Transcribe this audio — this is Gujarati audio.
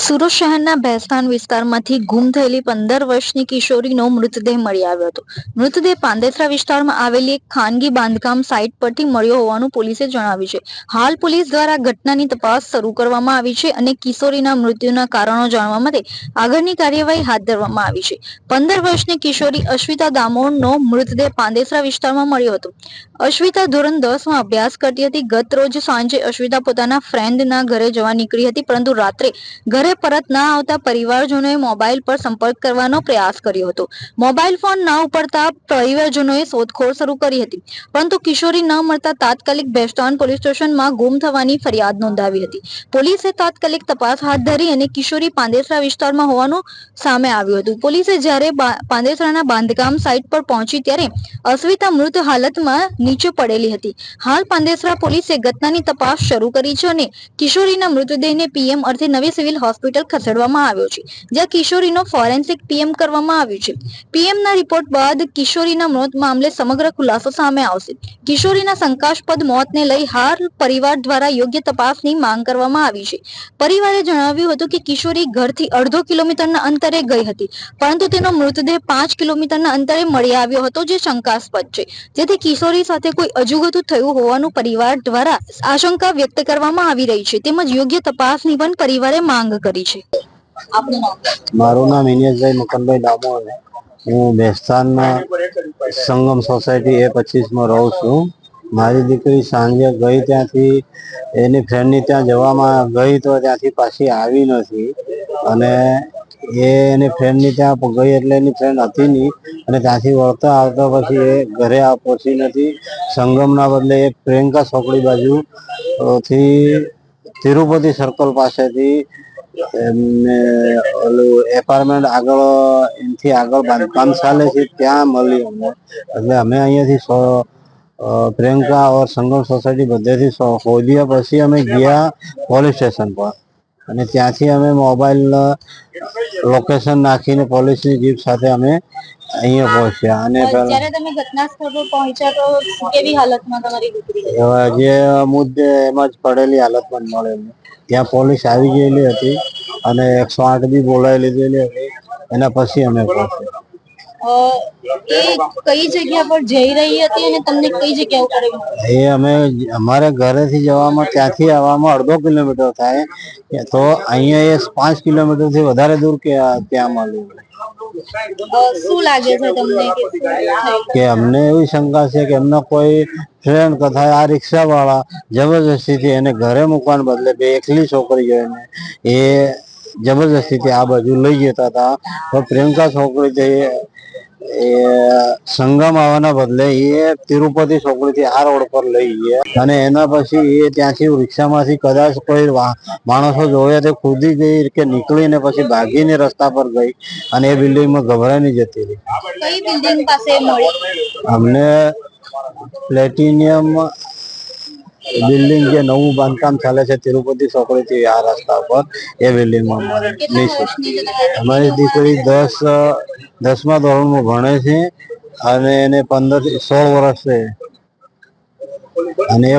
સુરત શહેરના ભેસ્તાન વિસ્તારમાંથી ગુમ થયેલી 15 વર્ષની કિશોરીનો મૃતદેહ મળી આવ્યો હતો. મૃતદેહ પાંદેસરા વિસ્તારમાં આવેલી એક ખાનગી બાંધકામ સાઇટ પરથી મળ્યો હોવાનું પોલીસે જણાવ્યું છે. હાલ પોલીસ દ્વારા ઘટનાની તપાસ શરૂ કરવામાં આવી છે અને કિશોરીના મૃત્યુના કારણો જાણવા માટે આગળની કાર્યવાહી હાથ ધરવામાં આવી છે. 15 વર્ષની કિશોરી અશ્વિતા દામોડનો મૃતદેહ પાંદેસરા વિસ્તારમાં મળ્યો હતો. અશ્વિતા ધોરણ 10માં અભ્યાસ કરતી હતી. ગત રોજ સાંજે અશ્વિતા પોતાના ફ્રેન્ડના ઘરે જવા નીકળી હતી, પરંતુ રાત્રે ઘરે પરત ના આવતા પરિવારજનોએ મોબાઈલ પર સંપર્ક કરવાનો પ્રયાસ કર્યો હતો. મોબાઈલ ફોન ના ઉપડતા પરિવારજનોએ શોધખોળ શરૂ કરી હતી, પરંતુ કિશોરી ન મળતા તાત્કાલિક ભેસ્તાન પોલીસ સ્ટેશનમાં ગુમ થવાની ફરિયાદ નોંધાવી હતી. પોલીસે તાત્કાલિક તપાસ હાથ ધરી અને કિશોરી પાંદેસરા વિસ્તારમાં હોવાનું સામે આવ્યું હતું. પોલીસે જ્યારે પાંદેસરાના બાંધકામ સાઇટ પર પહોંચી ત્યારે અશ્વિતા મૃત હાલતમાં નીચે પડેલી હતી. હાલ પાંદેસરા પોલીસે ઘટનાની તપાસ શરૂ કરી છે અને કિશોરીના મૃતદેહને પીએમ અર્થે નવી સિવિલ હોસ્પિટલ ખસેડવામાં આવ્યો છે, જ્યાં કિશોરીનો ફોરેન્સિક પીએમ કરવામાં આવ્યું છે. પીએમના રિપોર્ટ બાદ કિશોરીના મોત મામલે સમગ્ર ખુલાસો સામે આવશે. કિશોરીના શંકાસ્પદ મોતને લઈ હાલ પરિવાર દ્વારા યોગ્ય તપાસની માંગ કરવામાં આવી છે. પરિવારે જણાવ્યું હતું કે કિશોરી ઘરથી અડધો કિલોમીટરના અંતરે ગઈ હતી, પરંતુ તેનો મૃતદેહ 5 કિલોમીટરના અંતરે મળી આવ્યો હતો, જે શંકાસ્પદ છે. જેથી કિશોરી સાથે કોઈ અજુગતું થયું હોવાનું પરિવાર દ્વારા આશંકા વ્યક્ત કરવામાં આવી રહી છે, તેમજ યોગ્ય તપાસની પણ પરિવારે માંગ કરી છે. મારું નામ ઇનિયસભાઈ મકનભાઈ દામોદ. હું ભેસ્તાનમાં સંગમ સોસાયટી A25 રહું છું. મારી દીકરી સાંજે ગઈ, ત્યાંથી એની ફ્રેન્ડની ત્યાં જવામાં ગઈ, તો ત્યાંથી પાછી આવી નથી. અને એની ફ્રેન્ડની ત્યાં ગઈ એટલે એની ફ્રેન્ડ હતી નહીં, અને ત્યાંથી વળતા આવતા પછી એ ઘરે પહોંચી નથી. સંગમના બદલે એ પ્રિયંકા ચોકડી બાજુથી તિરુપતિ સર્કલ પાસેથી એમને ઓલું એપાર્ટમેન્ટ આગળ, એનાથી આગળ બાંધકામ ચાલે છે, ત્યાં મળી અમને. એટલે અમે અહીંયાથી પ્રિયંકા ઓર સંગમ સોસાયટી બધેથી શોધ્યા. પછી અમે ગયા પોલીસ સ્ટેશન પર, અને ત્યાંથી અમે મોબાઈલ લોકેશન નાખીને પોલીસની જીપ સાથે અમે અહીંયા પહોંચ્યા. અને જ્યારે તમે ઘટના સ્થળ પર પહોંચ્યા તો કેવી હાલતમાં તમારી દીકરી જે મુદ્દે એમ જ પડેલી હાલતમાં મળે. ત્યાં પોલીસ આવી ગયેલી હતી અને 108 બી બોલાવી લીધેલી હતી. એના પછી અમે પહોંચ્યા. કઈ જગ્યા પર જઈ રહી હતી અને તમને કઈ જગ્યા ઉપર એ અમે અમારે ઘરેથી જવામાં, ત્યાંથી આવવામાં અડધો કિલોમીટર થાય, તો અહીંયા એ 5 કિલોમીટર થી વધારે દૂર કે ત્યાં મળ્યું. શું લાગે છે તમને કે અમને એવી શંકા છે કે એમના કોઈ ફ્રેન્ડ તથા આ રિક્ષા વાળા જબરજસ્તીથી એને ઘરે મૂકવાને બદલે બે એકલી છોકરી જોઈને એ જબરજસ્તીથી આ બાજુ લઈ જતા હતા. તો પ્રિયંકા છોકરી એ સંગમ આવવાના બદલે એ તિરુપતિ છોકરીથી આ રોડ પર લઈ ગયા, અને એના પછી એ ત્યાંથી રિક્ષામાંથી કદાચ કોઈ માણસો જોયા તે કૂદી ગઈ કે નીકળીને પછી ભાગીને રસ્તા પર ગઈ, અને એ બિલ્ડિંગમાં ગભરાઈને જતી રહી. કઈ બિલ્ડિંગ પાસે મળી? અમને પ્લેટિનિયમ બિલ્ડિંગ, જે નવું બાંધકામ ચાલે છે તિરુપતિ ચોકડીથી આ રસ્તા પર, એ બિલ્ડિંગમાં અમારી દીકરી 10મા ધોરણમાં ભણે છે, અને એને 15 થી 16 વર્ષ છે. અને